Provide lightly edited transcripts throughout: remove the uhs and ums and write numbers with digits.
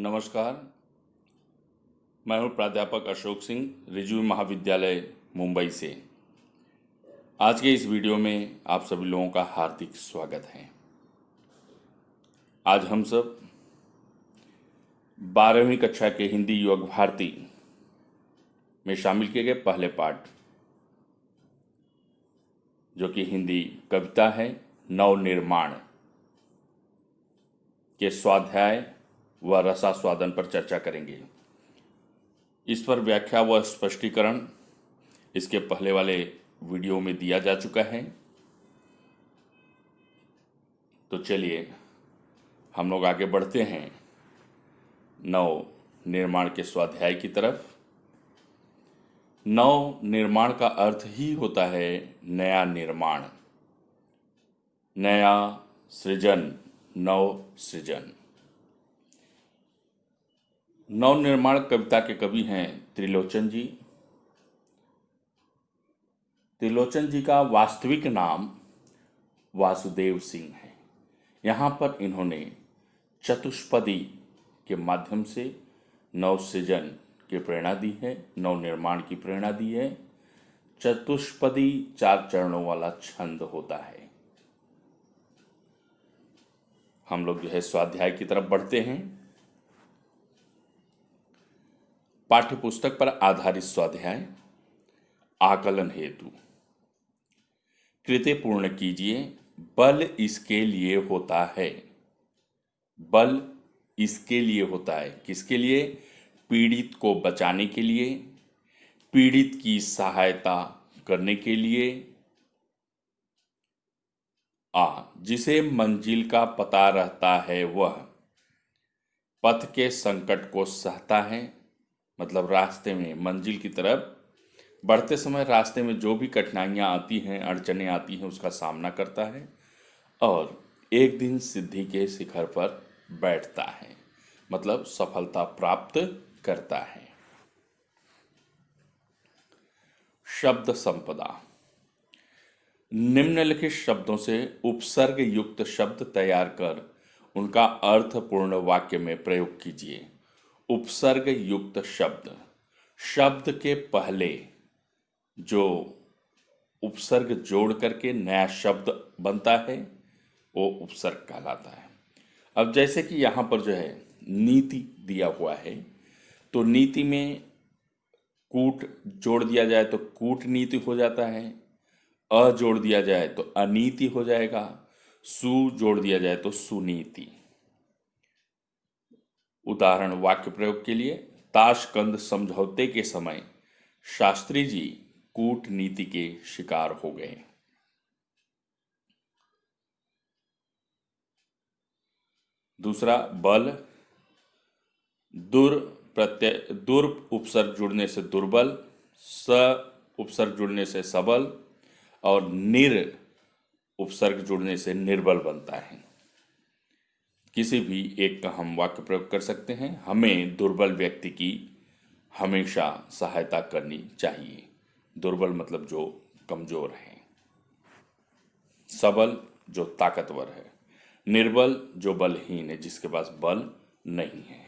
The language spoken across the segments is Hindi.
नमस्कार। मैं हूं प्राध्यापक अशोक सिंह, रिजवी महाविद्यालय मुंबई से। आज के इस वीडियो में आप सभी लोगों का हार्दिक स्वागत है। आज हम सब 12वीं कक्षा के हिंदी युवक भारती में शामिल किए गए पहले पाठ, जो कि हिंदी कविता है, नवनिर्माण के स्वाध्याय व रसास्वादन पर चर्चा करेंगे। इस पर व्याख्या व स्पष्टीकरण इसके पहले वाले वीडियो में दिया जा चुका है। तो चलिए हम लोग आगे बढ़ते हैं नव निर्माण के स्वाध्याय की तरफ। नव निर्माण का अर्थ ही होता है नया निर्माण, नया सृजन, नव सृजन। नव निर्माण कविता के कवि हैं त्रिलोचन जी। त्रिलोचन जी का वास्तविक नाम वासुदेव सिंह है। यहाँ पर इन्होंने चतुष्पदी के माध्यम से नव सृजन की प्रेरणा दी है, नव निर्माण की प्रेरणा दी है। चतुष्पदी 4 चरणों वाला छंद होता है। हम लोग जो है स्वाध्याय की तरफ बढ़ते हैं। पाठ्य पुस्तक पर आधारित स्वाध्याय, आकलन हेतु। कृत्य पूर्ण कीजिए, बल इसके लिए होता है। बल इसके लिए होता है, किसके लिए? पीड़ित को बचाने के लिए, पीड़ित की सहायता करने के लिए। जिसे मंजिल का पता रहता है वह पथ के संकट को सहता है। मतलब रास्ते में मंजिल की तरफ बढ़ते समय रास्ते में जो भी कठिनाइयाँ आती हैं, अड़चनें आती हैं, उसका सामना करता है और एक दिन सिद्धि के शिखर पर बैठता है, मतलब सफलता प्राप्त करता है। शब्द संपदा। निम्नलिखित शब्दों से उपसर्ग युक्त शब्द तैयार कर उनका अर्थपूर्ण वाक्य में प्रयोग कीजिए। उपसर्ग युक्त शब्द, शब्द के पहले जो उपसर्ग जोड़ करके नया शब्द बनता है वो उपसर्ग कहलाता है। अब जैसे कि यहाँ पर जो है नीति दिया हुआ है, तो नीति में कूट जोड़ दिया जाए तो कूटनीति हो जाता है, अ जोड़ दिया जाए तो अनीति हो जाएगा, सु जोड़ दिया जाए तो सुनीति। उदाहरण वाक्य प्रयोग के लिए, ताशकंद समझौते के समय शास्त्री जी कूटनीति के शिकार हो गए। दूसरा बल, दुर उपसर्ग जुड़ने से दुर्बल, स उपसर्ग जुड़ने से सबल और निर उपसर्ग जुड़ने से निर्बल बनता है। किसी भी एक का हम वाक्य प्रयोग कर सकते हैं। हमें दुर्बल व्यक्ति की हमेशा सहायता करनी चाहिए। दुर्बल मतलब जो कमजोर है, सबल जो ताकतवर है, निर्बल जो बलहीन है, जिसके पास बल नहीं है।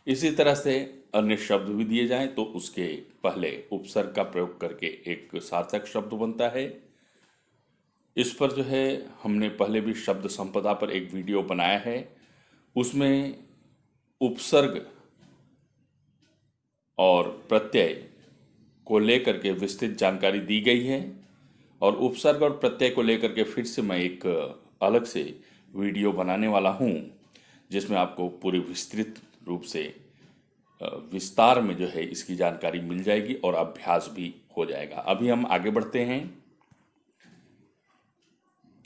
इसी तरह से अन्य शब्द भी दिए जाएं तो उसके पहले उपसर्ग का प्रयोग करके एक सार्थक शब्द बनता है। इस पर जो है हमने पहले भी शब्द संपदा पर एक वीडियो बनाया है, उसमें उपसर्ग और प्रत्यय को लेकर के विस्तृत जानकारी दी गई है और उपसर्ग और प्रत्यय को लेकर के फिर से मैं एक अलग से वीडियो बनाने वाला हूं, जिसमें आपको पूरी विस्तृत रूप से विस्तार में जो है इसकी जानकारी मिल जाएगी और अभ्यास भी हो जाएगा। अभी हम आगे बढ़ते हैं।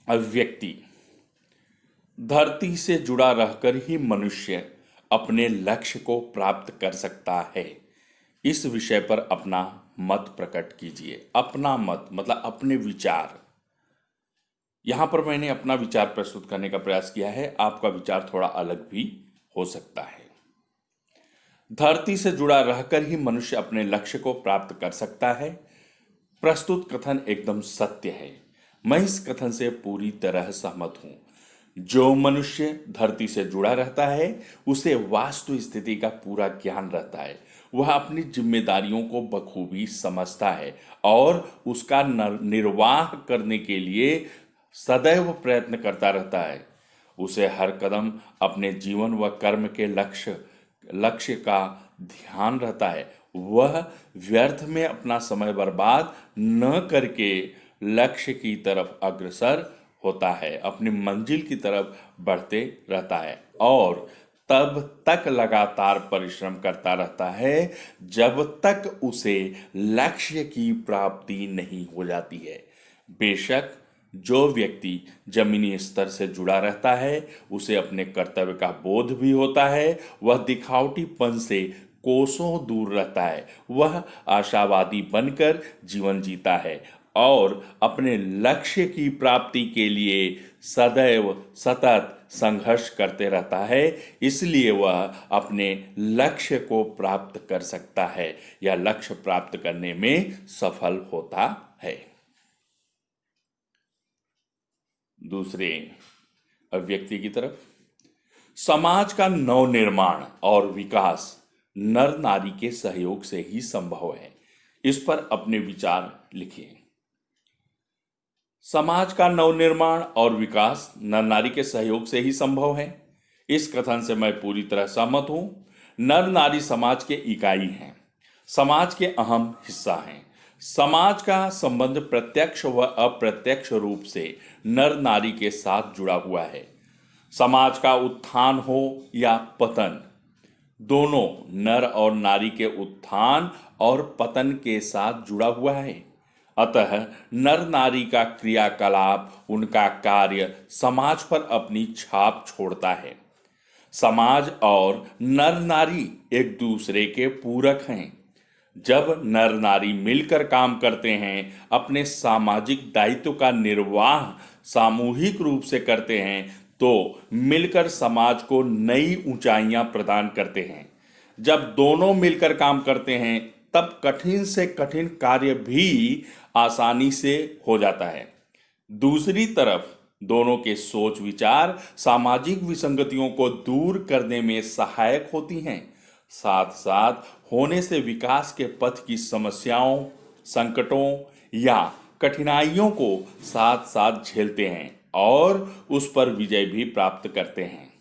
अभिव्यक्ति। धरती से जुड़ा रहकर ही मनुष्य अपने लक्ष्य को प्राप्त कर सकता है। इस विषय पर अपना मत प्रकट कीजिए। अपना मत मतलब अपने विचार। यहां पर मैंने अपना विचार प्रस्तुत करने का प्रयास किया है, आपका विचार थोड़ा अलग भी हो सकता है। धरती से जुड़ा रहकर ही मनुष्य अपने लक्ष्य को प्राप्त कर सकता है। प्रस्तुत कथन एकदम सत्य है। मैं इस कथन से पूरी तरह सहमत हूं। जो मनुष्य धरती से जुड़ा रहता है उसे वास्तु स्थिति का पूरा ज्ञान रहता है। वह अपनी जिम्मेदारियों को बखूबी समझता है और उसका निर्वाह करने के लिए सदैव प्रयत्न करता रहता है। उसे हर कदम अपने जीवन व कर्म के लक्ष्य का ध्यान रहता है। वह व्यर्थ में अपना समय बर्बाद न करके लक्ष्य की तरफ अग्रसर होता है, अपनी मंजिल की तरफ बढ़ते रहता है और तब तक लगातार परिश्रम करता रहता है जब तक उसे लक्ष्य की प्राप्ति नहीं हो जाती है। बेशक जो व्यक्ति जमीनी स्तर से जुड़ा रहता है उसे अपने कर्तव्य का बोध भी होता है। वह दिखावटीपन से कोसों दूर रहता है। वह आशावादी बनकर जीवन जीता है और अपने लक्ष्य की प्राप्ति के लिए सदैव सतत संघर्ष करते रहता है। इसलिए वह अपने लक्ष्य को प्राप्त कर सकता है या लक्ष्य प्राप्त करने में सफल होता है। दूसरे अभिव्यक्ति की तरफ, समाज का नवनिर्माण और विकास नर नारी के सहयोग से ही संभव है। इस पर अपने विचार लिखिए। समाज का नवनिर्माण और विकास नर नारी के सहयोग से ही संभव है। इस कथन से मैं पूरी तरह सहमत हूं। नर नारी समाज के इकाई हैं, समाज के अहम हिस्सा हैं। समाज का संबंध प्रत्यक्ष व अप्रत्यक्ष रूप से नर नारी के साथ जुड़ा हुआ है। समाज का उत्थान हो या पतन, दोनों नर और नारी के उत्थान और पतन के साथ जुड़ा हुआ है। अतः नर नारी का क्रियाकलाप, उनका कार्य समाज पर अपनी छाप छोड़ता है। समाज और नर नारी एक दूसरे के पूरक हैं। जब नर नारी मिलकर काम करते हैं, अपने सामाजिक दायित्व का निर्वाह सामूहिक रूप से करते हैं, तो मिलकर समाज को नई ऊंचाइयां प्रदान करते हैं। जब दोनों मिलकर काम करते हैं तब कठिन से कठिन कार्य भी आसानी से हो जाता है। दूसरी तरफ दोनों के सोच विचार सामाजिक विसंगतियों को दूर करने में सहायक होती हैं। साथ साथ होने से विकास के पथ की समस्याओं, संकटों या कठिनाइयों को साथ साथ झेलते हैं और उस पर विजय भी प्राप्त करते हैं।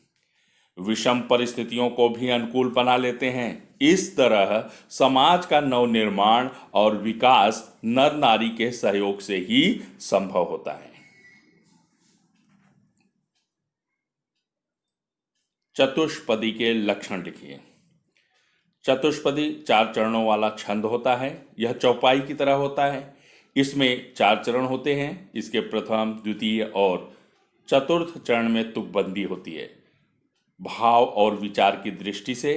विषम परिस्थितियों को भी अनुकूल बना लेते हैं। इस तरह समाज का नवनिर्माण और विकास नर नारी के सहयोग से ही संभव होता है। चतुष्पदी के लक्षण लिखिए। चतुष्पदी 4 चरणों वाला छंद होता है। यह चौपाई की तरह होता है। इसमें 4 चरण होते हैं। इसके प्रथम, द्वितीय और चतुर्थ चरण में तुकबंदी होती है। भाव और विचार की दृष्टि से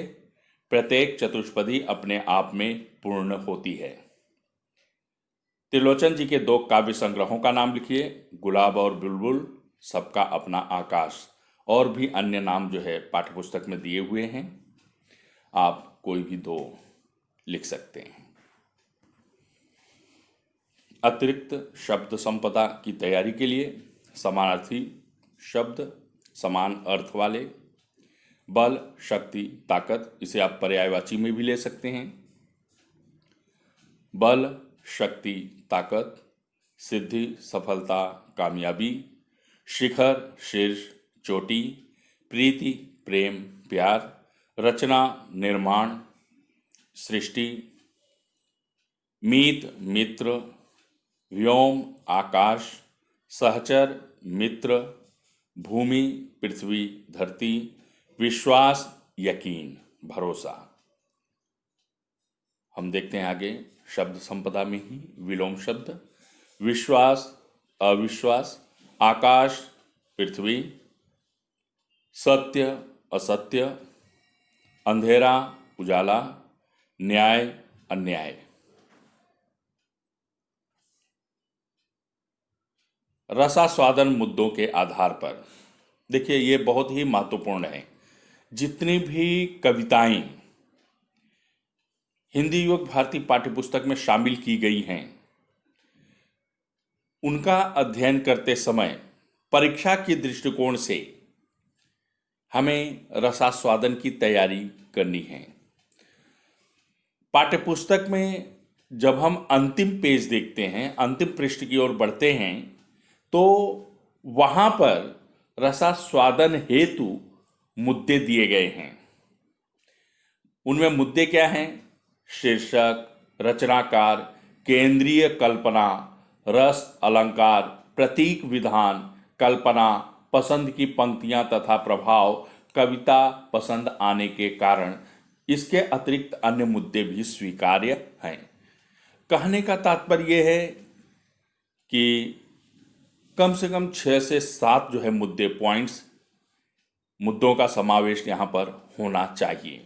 प्रत्येक चतुष्पदी अपने आप में पूर्ण होती है। त्रिलोचन जी के 2 काव्य संग्रहों का नाम लिखिए। गुलाब और बुलबुल, सबका अपना आकाश, और भी अन्य नाम जो है पाठ्यपुस्तक में दिए हुए हैं। आप कोई भी 2 लिख सकते हैं। अतिरिक्त शब्द संपदा की तैयारी के लिए समानार्थी शब्द, समान अर्थ वाले, बल, शक्ति, ताकत, इसे आप पर्यायवाची में भी ले सकते हैं। बल, शक्ति, ताकत, सिद्धि, सफलता, कामयाबी, शिखर, शीर्ष, चोटी, प्रीति, प्रेम, प्यार, रचना, निर्माण, सृष्टि, मीत, मित्र, व्योम, आकाश, सहचर, मित्र, भूमि, पृथ्वी, धरती, विश्वास, यकीन, भरोसा। हम देखते हैं आगे शब्द संपदा में ही विलोम शब्द। विश्वास, अविश्वास, आकाश, पृथ्वी, सत्य, असत्य, अंधेरा, उजाला, न्याय, अन्याय। रसास्वादन मुद्दों के आधार पर देखिए, ये बहुत ही महत्वपूर्ण है। जितनी भी कविताएं हिंदी युवक भारती पाठ्यपुस्तक में शामिल की गई हैं, उनका अध्ययन करते समय परीक्षा के दृष्टिकोण से हमें रसास्वादन की तैयारी करनी है। पाठ्यपुस्तक में जब हम अंतिम पेज देखते हैं, अंतिम पृष्ठ की ओर बढ़ते हैं, तो वहाँ पर रसास्वादन हेतु मुद्दे दिए गए हैं। उनमें मुद्दे क्या हैं? शीर्षक, रचनाकार, केंद्रीय कल्पना, रस अलंकार, प्रतीक विधान, कल्पना, पसंद की पंक्तियां तथा प्रभाव, कविता पसंद आने के कारण। इसके अतिरिक्त अन्य मुद्दे भी स्वीकार्य हैं। कहने का तात्पर्य यह है कि कम से कम 6 से 7 जो है मुद्दे, पॉइंट्स, मुद्दों का समावेश यहां पर होना चाहिए।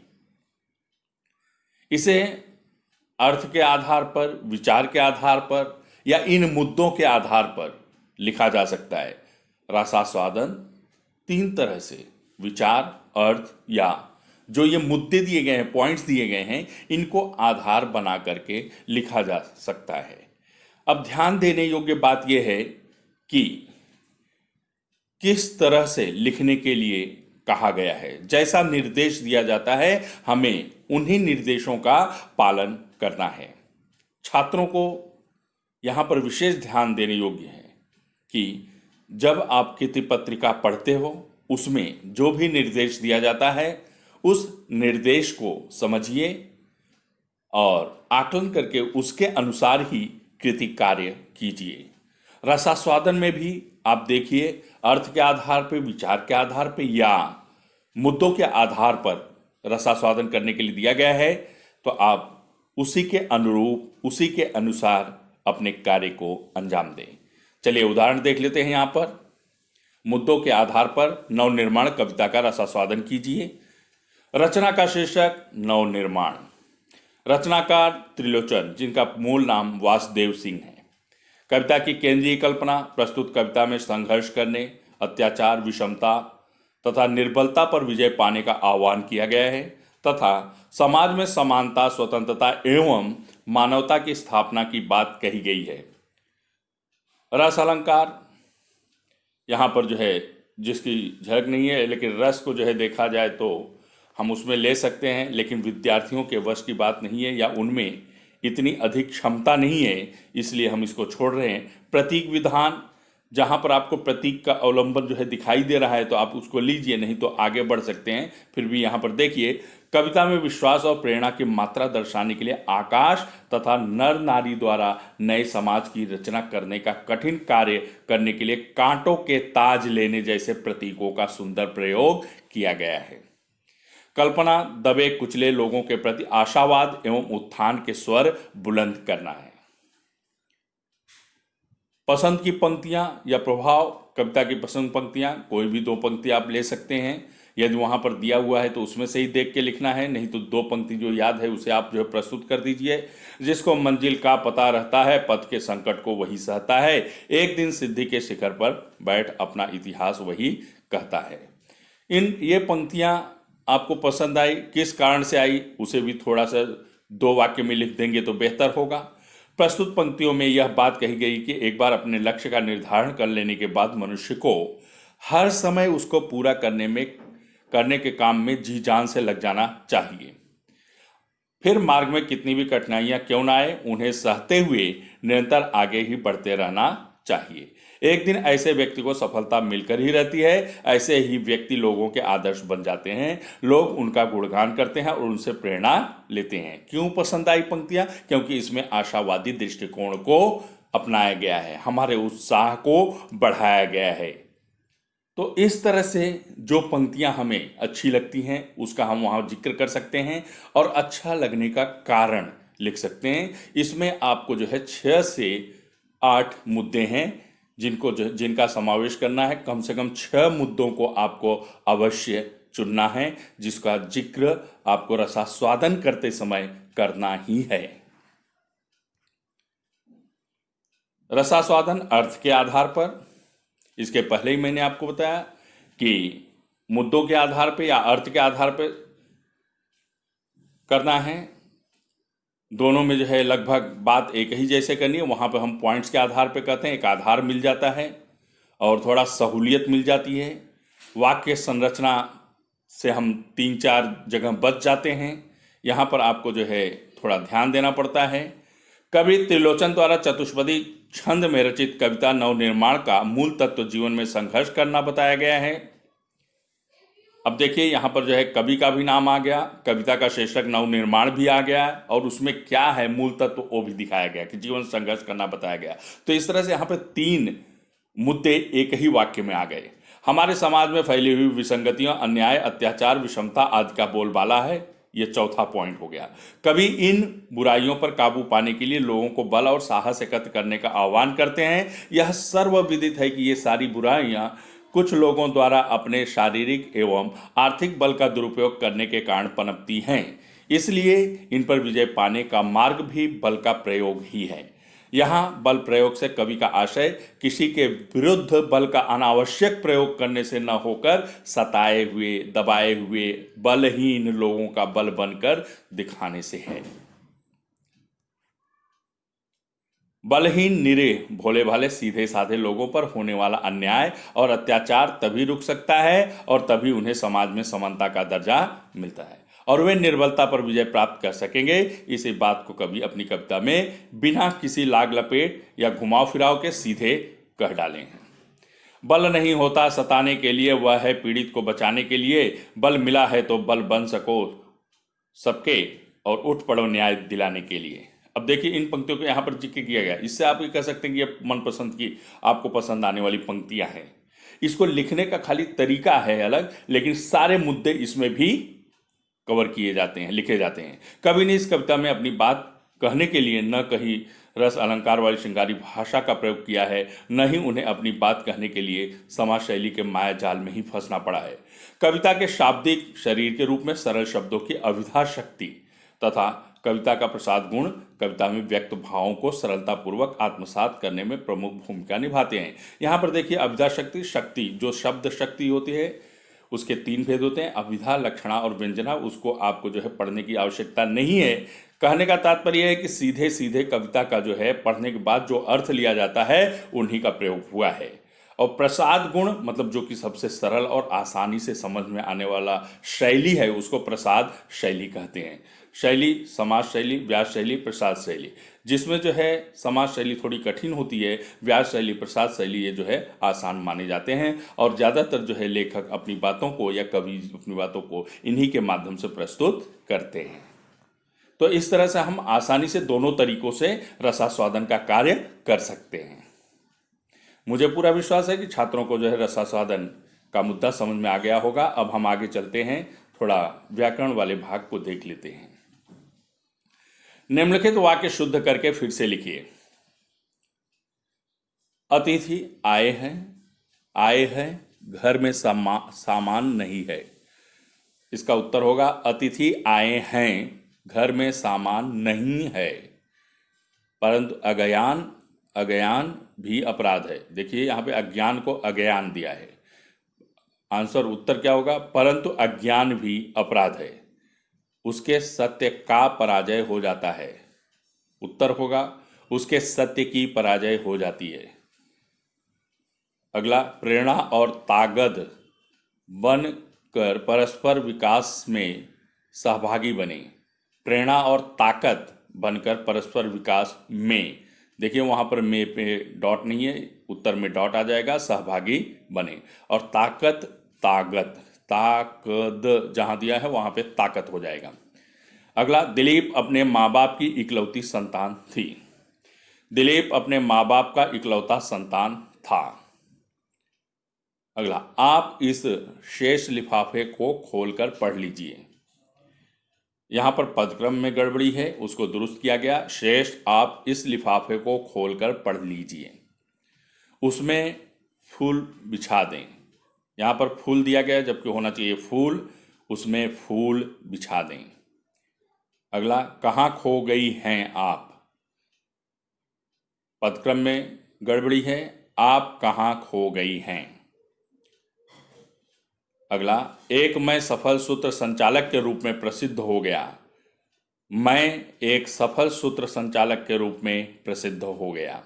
इसे अर्थ के आधार पर, विचार के आधार पर या इन मुद्दों के आधार पर लिखा जा सकता है। रसास्वादन 3 तरह से, विचार, अर्थ या जो ये मुद्दे दिए गए हैं, पॉइंट्स दिए गए हैं, इनको आधार बना करके लिखा जा सकता है। अब ध्यान देने योग्य बात यह है कि किस तरह से लिखने के लिए कहा गया है। जैसा निर्देश दिया जाता है, हमें उन्हीं निर्देशों का पालन करना है। छात्रों को यहां पर विशेष ध्यान देने योग्य है कि जब आप किसी पत्रिका पढ़ते हो, उसमें जो भी निर्देश दिया जाता है, उस निर्देश को समझिए और आकलन करके उसके अनुसार ही कृति कार्य कीजिए। रसास्वादन में भी आप देखिए, अर्थ के आधार पर, विचार के आधार पर या मुद्दों के आधार पर रसास्वादन करने के लिए दिया गया है, तो आप उसी के अनुरूप, उसी के अनुसार अपने कार्य को अंजाम दें। चलिए उदाहरण देख लेते हैं। यहाँ पर मुद्दों के आधार पर नवनिर्माण कविता का रसास्वादन कीजिए। रचना का शीर्षक नवनिर्माण। रचनाकार त्रिलोचन, जिनका मूल नाम वासुदेव सिंह है। कविता की केंद्रीय कल्पना, प्रस्तुत कविता में संघर्ष करने, अत्याचार, विषमता तथा निर्बलता पर विजय पाने का आह्वान किया गया है तथा समाज में समानता, स्वतंत्रता एवं मानवता की स्थापना की बात कही गई है। रस अलंकार, यहाँ पर जो है जिसकी झलक नहीं है, लेकिन रस को जो है देखा जाए तो हम उसमें ले सकते हैं, लेकिन विद्यार्थियों के वश की बात नहीं है या उनमें इतनी अधिक क्षमता नहीं है, इसलिए हम इसको छोड़ रहे हैं। प्रतीक विधान, जहाँ पर आपको प्रतीक का अवलंबन जो है दिखाई दे रहा है तो आप उसको लीजिए, नहीं तो आगे बढ़ सकते हैं। फिर भी यहाँ पर देखिए, कविता में विश्वास और प्रेरणा की मात्रा दर्शाने के लिए आकाश तथा नर नारी द्वारा नए समाज की रचना करने का कठिन कार्य करने के लिए कांटों के ताज लेने जैसे प्रतीकों का सुंदर प्रयोग किया गया है। कल्पना, दबे कुचले लोगों के प्रति आशावाद एवं उत्थान के स्वर बुलंद करना है। पसंद की पंक्तियां या प्रभाव, कविता की पसंद पंक्तियां, कोई भी 2 पंक्ति आप ले सकते हैं। यदि वहां पर दिया हुआ है तो उसमें से ही देख के लिखना है, नहीं तो 2 पंक्ति जो याद है उसे आप जो है प्रस्तुत कर दीजिए। जिसको मंजिल का पता रहता है, पथ के संकट को वही सहता है, एक दिन सिद्धि के शिखर पर बैठ अपना इतिहास वही कहता है। ये पंक्तियां आपको पसंद आई, किस कारण से आई, उसे भी थोड़ा सा 2 वाक्य में लिख देंगे तो बेहतर होगा। प्रस्तुत पंक्तियों में यह बात कही गई कि एक बार अपने लक्ष्य का निर्धारण कर लेने के बाद मनुष्य को हर समय उसको पूरा करने के काम में जी जान से लग जाना चाहिए। फिर मार्ग में कितनी भी कठिनाइयां क्यों ना आए, उन्हें सहते हुए निरंतर आगे ही बढ़ते रहना चाहिए। एक दिन ऐसे व्यक्ति को सफलता मिलकर ही रहती है। ऐसे ही व्यक्ति लोगों के आदर्श बन जाते हैं, लोग उनका गुणगान करते हैं और उनसे प्रेरणा लेते हैं। क्यों पसंद आई पंक्तियां? क्योंकि इसमें आशावादी दृष्टिकोण को अपनाया गया है, हमारे उत्साह को बढ़ाया गया है। तो इस तरह से जो पंक्तियां हमें अच्छी लगती हैं उसका हम वहाँ जिक्र कर सकते हैं और अच्छा लगने का कारण लिख सकते हैं। इसमें आपको जो है 6 से 8 मुद्दे हैं जिनका समावेश करना है। कम से कम 6 मुद्दों को आपको अवश्य चुनना है, जिसका जिक्र आपको रसास्वादन करते समय करना ही है। रसास्वादन अर्थ के आधार पर, इसके पहले ही मैंने आपको बताया कि मुद्दों के आधार पर या अर्थ के आधार पर करना है। दोनों में जो है लगभग बात एक ही जैसे करनी है। वहाँ पर हम पॉइंट्स के आधार पर कहते हैं, एक आधार मिल जाता है। और थोड़ा सहूलियत मिल जाती है। वाक्य संरचना से हम 3-4 जगह बच जाते हैं। यहाँ पर आपको जो है थोड़ा ध्यान देना पड़ता है। कवि त्रिलोचन द्वारा चतुष्पदी छंद में रचित कविता नवनिर्माण का मूल तत्व जीवन में संघर्ष करना बताया गया है। अब देखिए यहाँ पर जो है कवि का भी नाम आ गया, कविता का शीर्षक नवनिर्माण भी आ गया और उसमें क्या है मूल तत्व वो भी दिखाया गया कि जीवन संघर्ष करना बताया गया। तो इस तरह से यहाँ पे 3 मुद्दे एक ही वाक्य में आ गए। हमारे समाज में फैली हुई विसंगतियां, अन्याय, अत्याचार, विषमता आदि का बोलबाला है, ये चौथा पॉइंट हो गया। कवि इन बुराइयों पर काबू पाने के लिए लोगों को बल और साहस एकत्र करने का आह्वान करते हैं। यह सर्वविदित है कि ये सारी बुराइयां कुछ लोगों द्वारा अपने शारीरिक एवं आर्थिक बल का दुरुपयोग करने के कारण पनपती हैं। इसलिए इन पर विजय पाने का मार्ग भी बल का प्रयोग ही है। यहाँ बल प्रयोग से कवि का आशय किसी के विरुद्ध बल का अनावश्यक प्रयोग करने से न होकर सताए हुए, दबाए हुए बलहीन लोगों का बल बनकर दिखाने से है। बलहीन, निरे, भोले भाले, सीधे साधे लोगों पर होने वाला अन्याय और अत्याचार तभी रुक सकता है और तभी उन्हें समाज में समानता का दर्जा मिलता है और वे निर्बलता पर विजय प्राप्त कर सकेंगे। इसी बात को कवि अपनी कविता में बिना किसी लाग लपेट या घुमाव फिराव के सीधे कह डाले हैं। बल नहीं होता सताने के लिए, वह है पीड़ित को बचाने के लिए। बल मिला है तो बल बन सको सबके और उठ पड़ो न्याय दिलाने के लिए। अब देखिए इन पंक्तियों को यहाँ पर जिक्र किया गया। इससे आप ये कह सकते हैं कि ये मनपसंद की, आपको पसंद आने वाली पंक्तियाँ हैं। इसको लिखने का खाली तरीका है अलग, लेकिन सारे मुद्दे इसमें भी कवर किए जाते हैं, लिखे जाते हैं। कवि ने इस कविता में अपनी बात कहने के लिए न कहीं रस अलंकार वाली श्रृंगारी भाषा का प्रयोग किया है, न ही उन्हें अपनी बात कहने के लिए समाज शैली के माया जाल में ही फंसना पड़ा है। कविता के शाब्दिक शरीर के रूप में सरल शब्दों की अविधा शक्ति तथा कविता का प्रसाद गुण कविता में व्यक्त भावों को सरलतापूर्वक आत्मसात करने में प्रमुख भूमिका निभाते हैं। यहाँ पर देखिए अविधा शक्ति, शक्ति जो शब्द शक्ति होती है उसके 3 भेद होते हैं, अविधा, लक्षणा और व्यंजना। उसको आपको जो है पढ़ने की आवश्यकता नहीं है। कहने का तात्पर्य है कि सीधे सीधे कविता का जो है पढ़ने के बाद जो अर्थ लिया जाता है उन्हीं का प्रयोग हुआ है। और प्रसाद गुण मतलब जो कि सबसे सरल और आसानी से समझ में आने वाला शैली है उसको प्रसाद शैली कहते हैं। शैली समाज शैली, व्यास शैली, प्रसाद शैली। जिसमें जो है समाज शैली थोड़ी कठिन होती है, व्यास शैली, प्रसाद शैली ये जो है आसान माने जाते हैं और ज़्यादातर जो है लेखक अपनी बातों को या कवि अपनी बातों को इन्हीं के माध्यम से प्रस्तुत करते हैं। तो इस तरह से हम आसानी से दोनों तरीकों से रसास्वादन का कार्य कर सकते हैं। मुझे पूरा विश्वास है कि छात्रों को जो है रसास्वादन का मुद्दा समझ में आ गया होगा। अब हम आगे चलते हैं, थोड़ा व्याकरण वाले भाग को देख लेते हैं। निम्नलिखित वाक्य शुद्ध करके फिर से लिखिए। अतिथि आए हैं, घर में सामान नहीं है। इसका उत्तर होगा अतिथि आए हैं, घर में सामान नहीं है। परंतु अज्ञान भी अपराध है। देखिए यहाँ पे अज्ञान को अज्ञान दिया है। आंसर उत्तर क्या होगा? परंतु अज्ञान भी अपराध है, उसके सत्य का पराजय हो जाता है। उत्तर होगा उसके सत्य की पराजय हो जाती है। अगला, प्रेरणा और ताकत बनकर परस्पर विकास में सहभागी बने। प्रेरणा और ताकत बनकर परस्पर विकास में, देखिए वहाँ पर में पे डॉट नहीं है, उत्तर में डॉट आ जाएगा, सहभागी बने। और ताकत जहाँ दिया है वहाँ पे ताकत हो जाएगा। अगला, दिलीप अपने माँ बाप की इकलौती संतान थी। दिलीप अपने माँ बाप का इकलौता संतान था। अगला, आप इस शेष लिफाफे को खोलकर पढ़ लीजिए। यहाँ पर पदक्रम में गड़बड़ी है, उसको दुरुस्त किया गया। शेष आप इस लिफाफे को खोलकर पढ़ लीजिए, उसमें फूल बिछा दें। यहाँ पर फूल दिया गया जबकि होना चाहिए फूल, उसमें फूल बिछा दें। अगला, कहाँ खो गई हैं आप? पदक्रम में गड़बड़ी है, आप कहाँ खो गई हैं। अगला, एक मैं सफल सूत्र संचालक के रूप में प्रसिद्ध हो गया। मैं एक सफल सूत्र संचालक के रूप में प्रसिद्ध हो गया।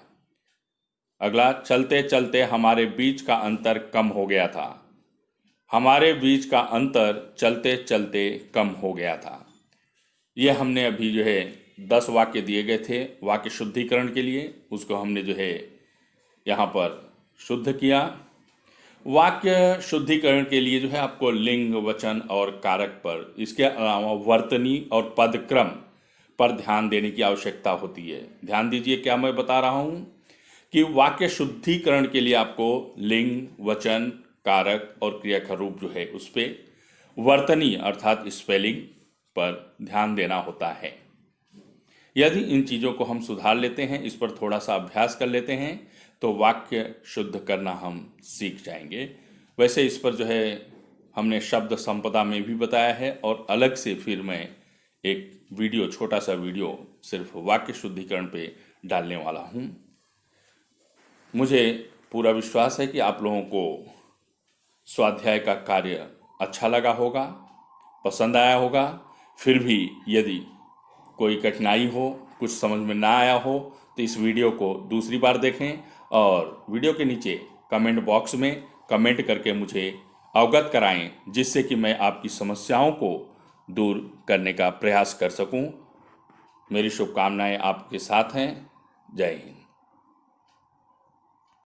अगला, चलते चलते हमारे बीच का अंतर कम हो गया था। हमारे बीच का अंतर चलते चलते कम हो गया था। ये हमने अभी जो है 10 वाक्य दिए गए थे वाक्य शुद्धिकरण के लिए, उसको हमने जो है यहाँ पर शुद्ध किया। वाक्य शुद्धिकरण के लिए जो है आपको लिंग, वचन और कारक पर, इसके अलावा वर्तनी और पदक्रम पर ध्यान देने की आवश्यकता होती है। ध्यान दीजिए क्या मैं बता रहा हूँ कि वाक्य शुद्धिकरण के लिए आपको लिंग, वचन, कारक और क्रिया का रूप जो है उस पर वर्तनी अर्थात स्पेलिंग पर ध्यान देना होता है। यदि इन चीज़ों को हम सुधार लेते हैं, इस पर थोड़ा सा अभ्यास कर लेते हैं, तो वाक्य शुद्ध करना हम सीख जाएंगे। वैसे इस पर जो है हमने शब्द संपदा में भी बताया है, और अलग से फिर मैं एक वीडियो, छोटा सा वीडियो सिर्फ वाक्य शुद्धिकरण पे डालने वाला हूँ। मुझे पूरा विश्वास है कि आप लोगों को स्वाध्याय का कार्य अच्छा लगा होगा, पसंद आया होगा। फिर भी यदि कोई कठिनाई हो, कुछ समझ में ना आया हो, तो इस वीडियो को दूसरी बार देखें और वीडियो के नीचे कमेंट बॉक्स में कमेंट करके मुझे अवगत कराएं, जिससे कि मैं आपकी समस्याओं को दूर करने का प्रयास कर सकूं। मेरी शुभकामनाएं आपके साथ हैं। जय हिंद।